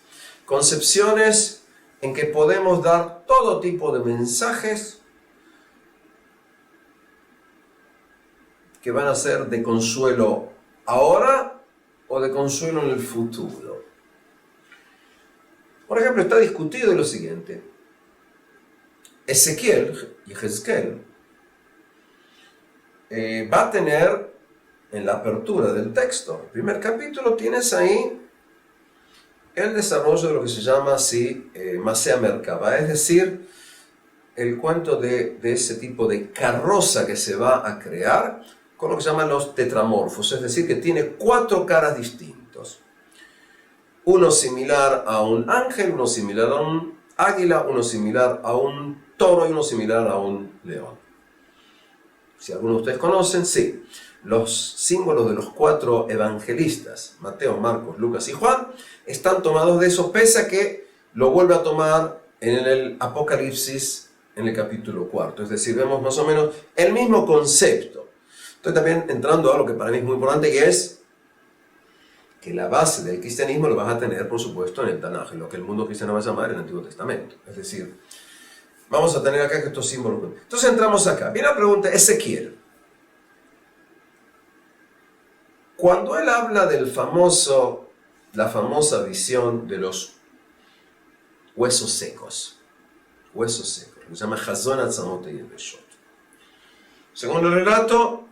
concepciones en que podemos dar todo tipo de mensajes que van a ser de consuelo ahora o de consuelo en el futuro. Por ejemplo, está discutido lo siguiente. Ezequiel y Jezquiel va a tener en la apertura del texto, el primer capítulo, tienes ahí el desarrollo de lo que se llama así Masea Merkava, es decir, el cuento de ese tipo de carroza que se va a crear con lo que se llaman los tetramorfos, es decir, que tiene 4 caras distintos. Uno similar a un ángel, uno similar a un águila, uno similar a un toro y uno similar a un león. Si algunos de ustedes conocen, sí. Los símbolos de los 4 evangelistas, Mateo, Marcos, Lucas y Juan, están tomados de eso, pese a que lo vuelve a tomar en el Apocalipsis en el capítulo 4. Es decir, vemos más o menos el mismo concepto. Estoy también entrando a algo que para mí es muy importante, y es que la base del cristianismo lo vas a tener, por supuesto, en el Tanaj, en lo que el mundo cristiano va a llamar el Antiguo Testamento. Es decir, vamos a tener acá estos símbolos. Entonces entramos acá. Viene la pregunta, Ezequiel. Cuando él habla la famosa visión de los huesos secos, lo que se llama Hazon Atzamot Yebeshot. Según el relato,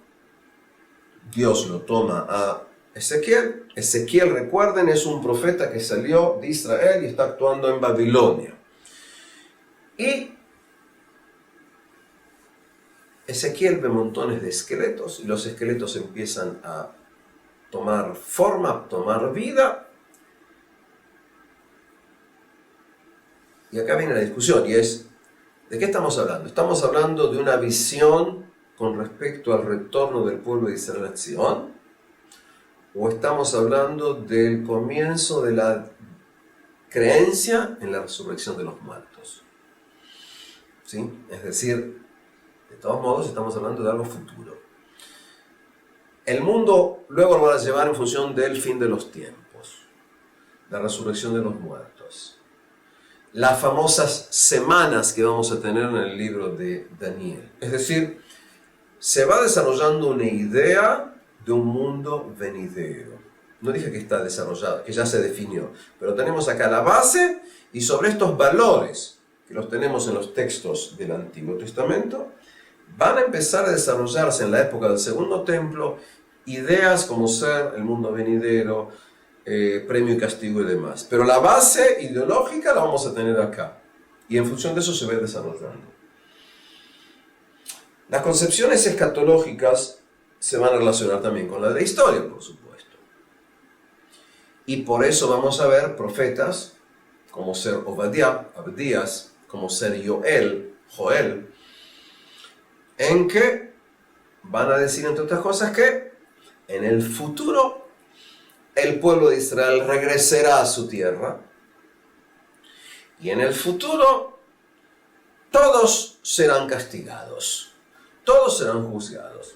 Dios lo toma a Ezequiel. Ezequiel, recuerden, es un profeta que salió de Israel y está actuando en Babilonia. Y Ezequiel ve montones de esqueletos, y los esqueletos empiezan a tomar forma, a tomar vida. Y acá viene la discusión, y es, ¿de qué estamos hablando? ¿Estamos hablando de una visión con respecto al retorno del pueblo de Israel a Sion? ¿O estamos hablando del comienzo de la creencia en la resurrección de los muertos? ¿Sí? Es decir, de todos modos estamos hablando de algo futuro. El mundo luego lo van a llevar en función del fin de los tiempos, la resurrección de los muertos, las famosas semanas que vamos a tener en el libro de Daniel. Es decir, se va desarrollando una idea de un mundo venidero. No dije que está desarrollado, que ya se definió, pero tenemos acá la base, y sobre estos valores que los tenemos en los textos del Antiguo Testamento, van a empezar a desarrollarse en la época del Segundo Templo ideas como ser el mundo venidero, premio y castigo y demás. Pero la base ideológica la vamos a tener acá, y en función de eso se va desarrollando. Las concepciones escatológicas se van a relacionar también con la de la historia, por supuesto. Y por eso vamos a ver profetas como ser Obadiah, Abdías, como ser Joel, en que van a decir, entre otras cosas, que en el futuro el pueblo de Israel regresará a su tierra, y en el futuro todos serán castigados, todos serán juzgados.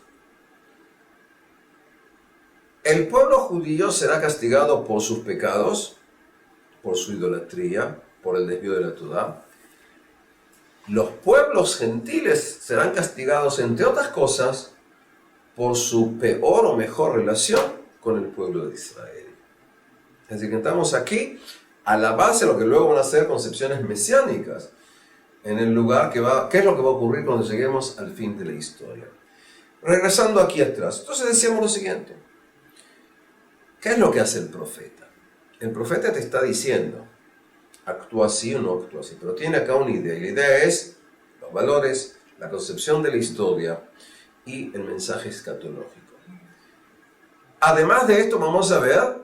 El pueblo judío será castigado por sus pecados, por su idolatría, por el desvío de la Torá. Los pueblos gentiles serán castigados, entre otras cosas, por su peor o mejor relación con el pueblo de Israel. Es decir, que estamos aquí a la base de lo que luego van a ser concepciones mesiánicas, en el lugar ¿qué es lo que va a ocurrir cuando lleguemos al fin de la historia? Regresando aquí atrás, entonces decíamos lo siguiente. ¿Qué es lo que hace el profeta? El profeta te está diciendo, actúa así o no actúa así, pero tiene acá una idea, y la idea es los valores, la concepción de la historia y el mensaje escatológico. Además de esto vamos a ver,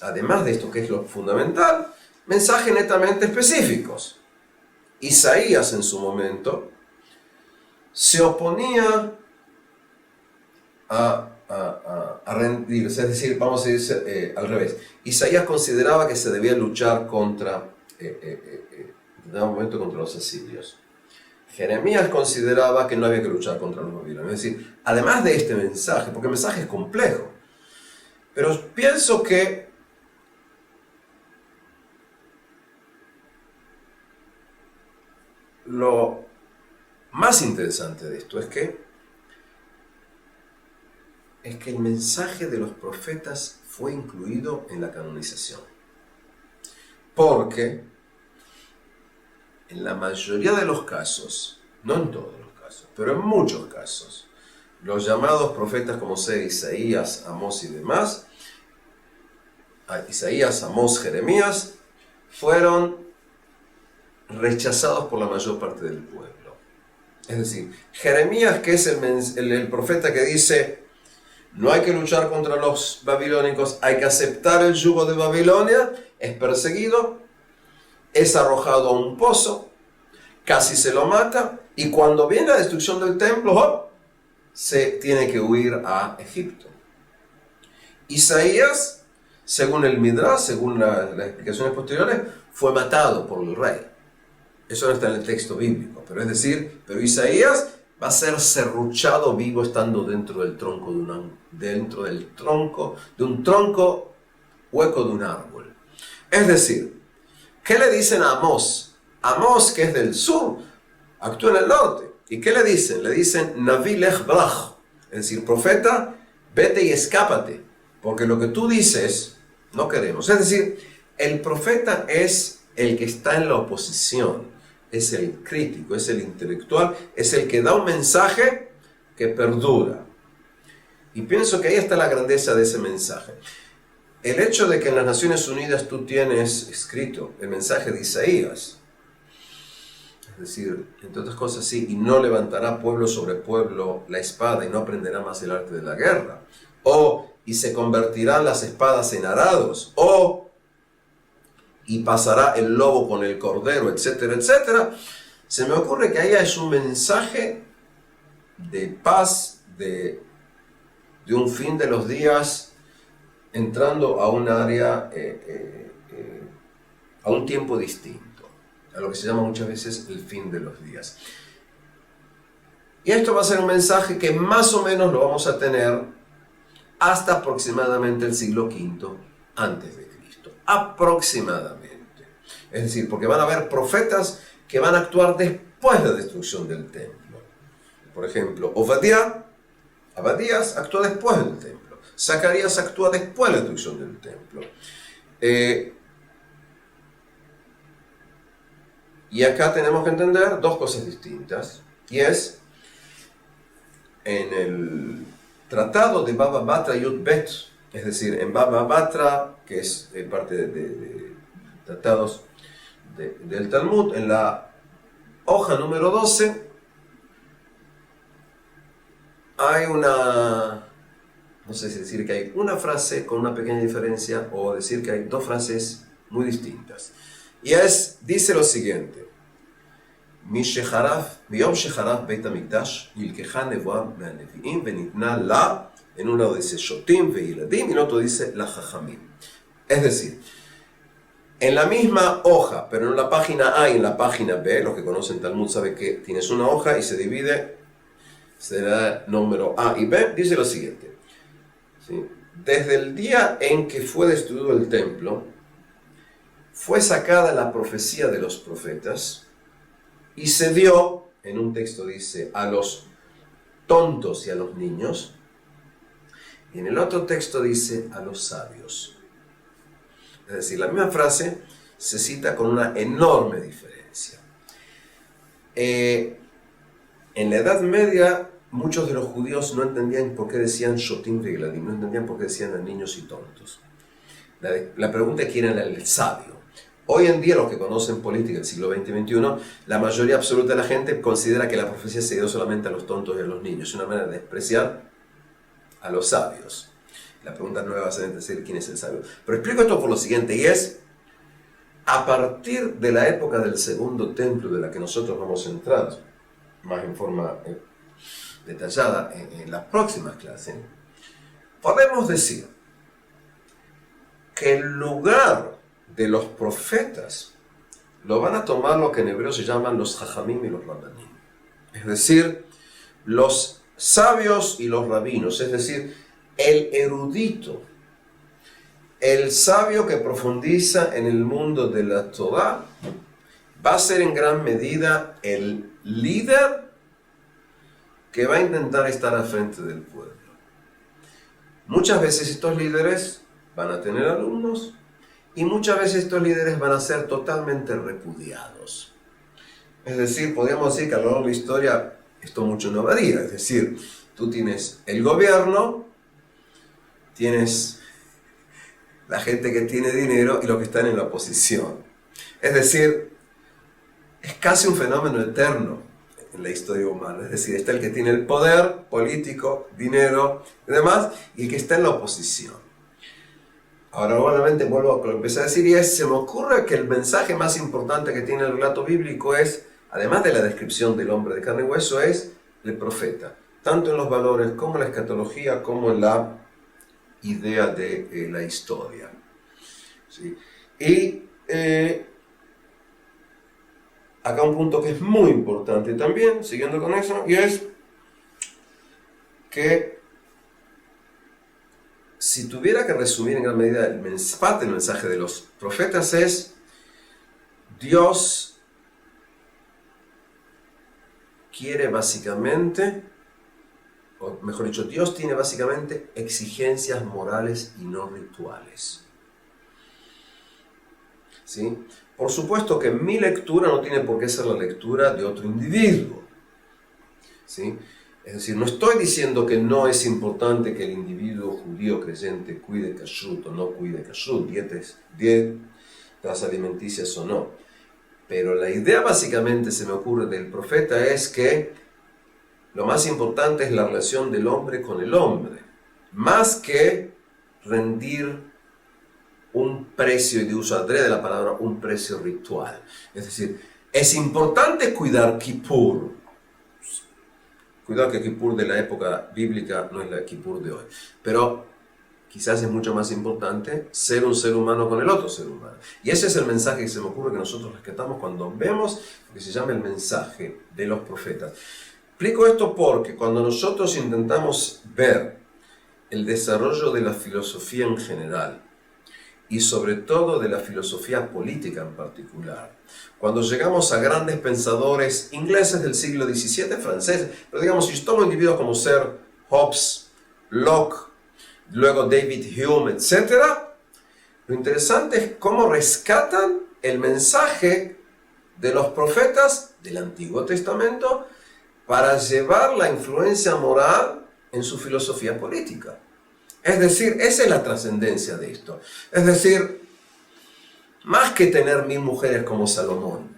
además de esto que es lo fundamental, mensajes netamente específicos. Isaías en su momento se oponía a rendirse, es decir, vamos a decir al revés. Isaías consideraba que se debía luchar contra, en un momento, contra los asirios. Jeremías consideraba que no había que luchar contra los babilonios. Es decir, además de este mensaje, porque el mensaje es complejo, pero pienso que lo más interesante de esto es que el mensaje de los profetas fue incluido en la canonización. Porque en la mayoría de los casos, no en todos los casos, pero en muchos casos, los llamados profetas como ser Isaías, Amós y demás, Isaías, Amós, Jeremías, fueron rechazados por la mayor parte del pueblo. Es decir, Jeremías, que es el profeta que dice, no hay que luchar contra los babilónicos, hay que aceptar el yugo de Babilonia, es perseguido, es arrojado a un pozo, casi se lo mata, y cuando viene la destrucción del templo, ¡oh!, se tiene que huir a Egipto. Isaías, según el Midrash, según las explicaciones posteriores, fue matado por el rey. Eso no está en el texto bíblico, pero es decir, pero Isaías va a ser serruchado vivo estando dentro del tronco de un tronco hueco de un árbol. Es decir, ¿qué le dicen a Amós? Amós, que es del sur, actúa en el norte. ¿Y qué le dicen? Le dicen Naví lech brach, es decir, profeta, vete y escápate, porque lo que tú dices no queremos. Es decir, el profeta es el que está en la oposición, es el crítico, es el intelectual, es el que da un mensaje que perdura. Y pienso que ahí está la grandeza de ese mensaje. El hecho de que en las Naciones Unidas tú tienes escrito el mensaje de Isaías, es decir, entre otras cosas, sí, y no levantará pueblo sobre pueblo la espada y no aprenderá más el arte de la guerra, o y se convertirán las espadas en arados, o y pasará el lobo con el cordero, etcétera, etcétera. Se me ocurre que ahí es un mensaje de paz, de un fin de los días, entrando a un área, a un tiempo distinto, a lo que se llama muchas veces el fin de los días. Y esto va a ser un mensaje que más o menos lo vamos a tener hasta aproximadamente el siglo V antes de Cristo. Aproximadamente. Es decir, porque van a haber profetas que van a actuar después de la destrucción del templo. Por ejemplo, Abadías actúa después del templo. Zacarías actúa después de la destrucción del templo. Y acá tenemos que entender dos cosas distintas. Y es, en el tratado de Baba Batra Yud Bet, es decir, en Baba Batra, que es parte de tratados del Talmud, en la hoja número 12, hay una, no sé si decir que hay una frase con una pequeña diferencia o decir que hay dos frases muy distintas. Y dice lo siguiente: Miyom sheharaf Beit HaMikdash nilkeja nevoa me'anevi'im venitna la, en un lado dice shotim ve'iladim y en otro dice la jajamim. Es decir, en la misma hoja, pero en la página A y en la página B, los que conocen Talmud saben que tienes una hoja y se divide, se da número A y B, dice lo siguiente, ¿sí? Desde el día en que fue destruido el templo, fue sacada la profecía de los profetas y se dio, en un texto dice, a los tontos y a los niños, y en el otro texto dice a los sabios. Es decir, la misma frase se cita con una enorme diferencia. En la Edad Media, muchos de los judíos no entendían por qué decían shotim ve'iladim, no entendían por qué decían a niños y tontos. La pregunta es quién era el sabio. Hoy en día, los que conocen política del siglo XX y XXI, la mayoría absoluta de la gente considera que la profecía se dio solamente a los tontos y a los niños. Es una manera de despreciar a los sabios. La pregunta nueva va a ser decir quién es el sabio. Pero explico esto por lo siguiente, y es, a partir de la época del segundo templo, de la que nosotros vamos a entrar más en forma detallada en las próximas clases, podemos decir que el lugar de los profetas lo van a tomar lo que en hebreo se llaman los jajamim y los rabanim. Es decir, los sabios y los rabinos, es decir, el erudito, el sabio que profundiza en el mundo de la Torah, va a ser en gran medida el líder que va a intentar estar al frente del pueblo. Muchas veces estos líderes van a tener alumnos y muchas veces estos líderes van a ser totalmente repudiados. Es decir, podríamos decir que a lo largo de la historia esto mucho no varía. Es decir, tú tienes el gobierno, tienes la gente que tiene dinero y los que están en la oposición. Es decir, es casi un fenómeno eterno. en la historia humana. Es decir, está el que tiene el poder político, dinero y demás, y el que está en la oposición. Ahora, nuevamente vuelvo a lo que empecé a decir, y se me ocurre que el mensaje más importante que tiene el relato bíblico es, además de la descripción del hombre de carne y hueso, es el profeta. Tanto en los valores como en la escatología, como en la idea de la historia. ¿Sí? Y acá un punto que es muy importante también, siguiendo con eso, y es que si tuviera que resumir en gran medida parte del mensaje de los profetas es: Dios quiere básicamente, o mejor dicho, Dios tiene básicamente exigencias morales y no rituales. ¿Sí? Por supuesto que mi lectura no tiene por qué ser la lectura de otro individuo. ¿Sí? Es decir, no estoy diciendo que no es importante que el individuo judío creyente cuide kashrut o no cuide kashrut, dietas alimenticias o no. Pero la idea básicamente, se me ocurre, del profeta es que lo más importante es la relación del hombre con el hombre, más que rendir un precio, y de uso adrede de la palabra, un precio ritual. Es decir, es importante cuidar Kippur. Cuidado que Kippur de la época bíblica no es la Kippur de hoy. Pero quizás es mucho más importante ser un ser humano con el otro ser humano. Y ese es el mensaje que se me ocurre que nosotros rescatamos cuando vemos lo que se llama el mensaje de los profetas. Explico esto porque cuando nosotros intentamos ver el desarrollo de la filosofía en general, y sobre todo de la filosofía política en particular, cuando llegamos a grandes pensadores ingleses del siglo XVII, franceses, pero digamos, si yo tomo individuos como ser Hobbes, Locke, luego David Hume, etc., lo interesante es cómo rescatan el mensaje de los profetas del Antiguo Testamento para llevar la influencia moral en su filosofía política. Es decir, esa es la trascendencia de esto. Es decir, más que tener 1000 mujeres como Salomón,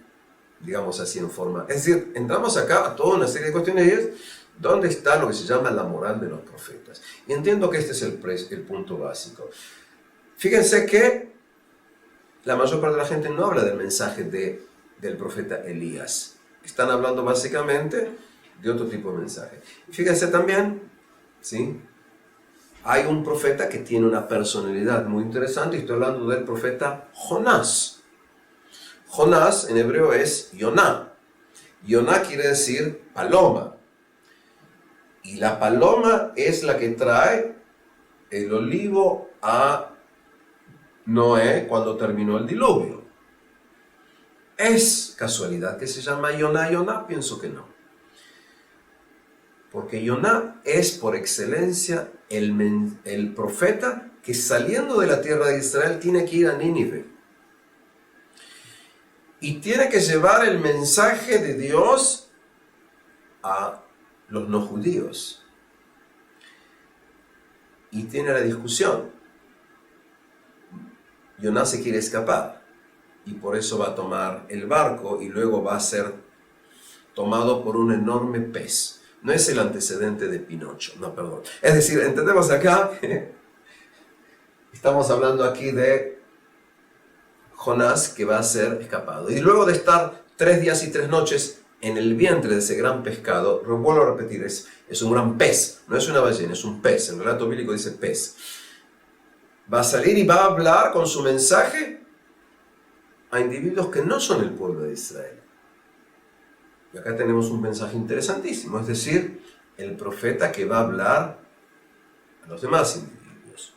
digamos así en forma. Es decir, entramos acá a toda una serie de cuestiones y es dónde está lo que se llama la moral de los profetas. Y entiendo que este es el punto básico. Fíjense que la mayor parte de la gente no habla del mensaje del profeta Elías. Están hablando básicamente de otro tipo de mensaje. Y fíjense también, ¿sí?, hay un profeta que tiene una personalidad muy interesante, y estoy hablando del profeta Jonás. Jonás en hebreo es Yoná. Yoná quiere decir paloma. Y la paloma es la que trae el olivo a Noé cuando terminó el diluvio. ¿Es casualidad que se llama Yoná Yoná? Pienso que no. Porque Yoná es por excelencia el profeta que, saliendo de la tierra de Israel, tiene que ir a Nínive. Y tiene que llevar el mensaje de Dios a los no judíos. Y tiene la discusión. Yoná se quiere escapar. Y por eso va a tomar el barco y luego va a ser tomado por un enorme pez. No es el antecedente de Pinocho, no, perdón. Es decir, entendemos acá, estamos hablando aquí de Jonás que va a ser escapado. Y luego de estar 3 días y 3 noches en el vientre de ese gran pescado, vuelvo a repetir, es un gran pez, no es una ballena, es un pez. El relato bíblico dice pez. Va a salir y va a hablar con su mensaje a individuos que no son el pueblo de Israel. Y acá tenemos un mensaje interesantísimo, es decir, el profeta que va a hablar a los demás individuos.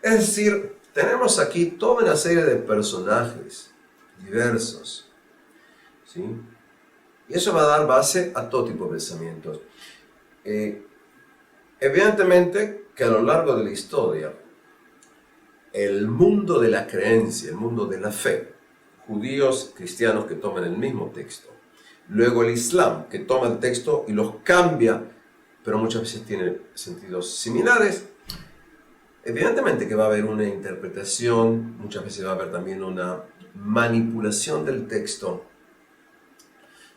Es decir, tenemos aquí toda una serie de personajes diversos, ¿sí? Y eso va a dar base a todo tipo de pensamientos. Evidentemente que a lo largo de la historia, el mundo de la creencia, el mundo de la fe, judíos, cristianos que toman el mismo texto, luego el Islam, que toma el texto y los cambia, pero muchas veces tiene sentidos similares. Evidentemente que va a haber una interpretación, muchas veces va a haber también una manipulación del texto.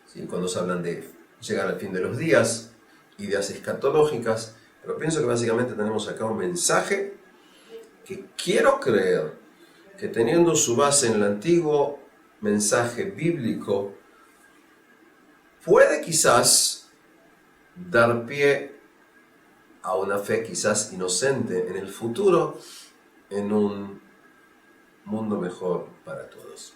¿Sí? Cuando se hablan de llegar al fin de los días, ideas escatológicas, pero pienso que básicamente tenemos acá un mensaje que quiero creer que, teniendo su base en el antiguo mensaje bíblico, puede quizás dar pie a una fe quizás inocente en el futuro, en un mundo mejor para todos.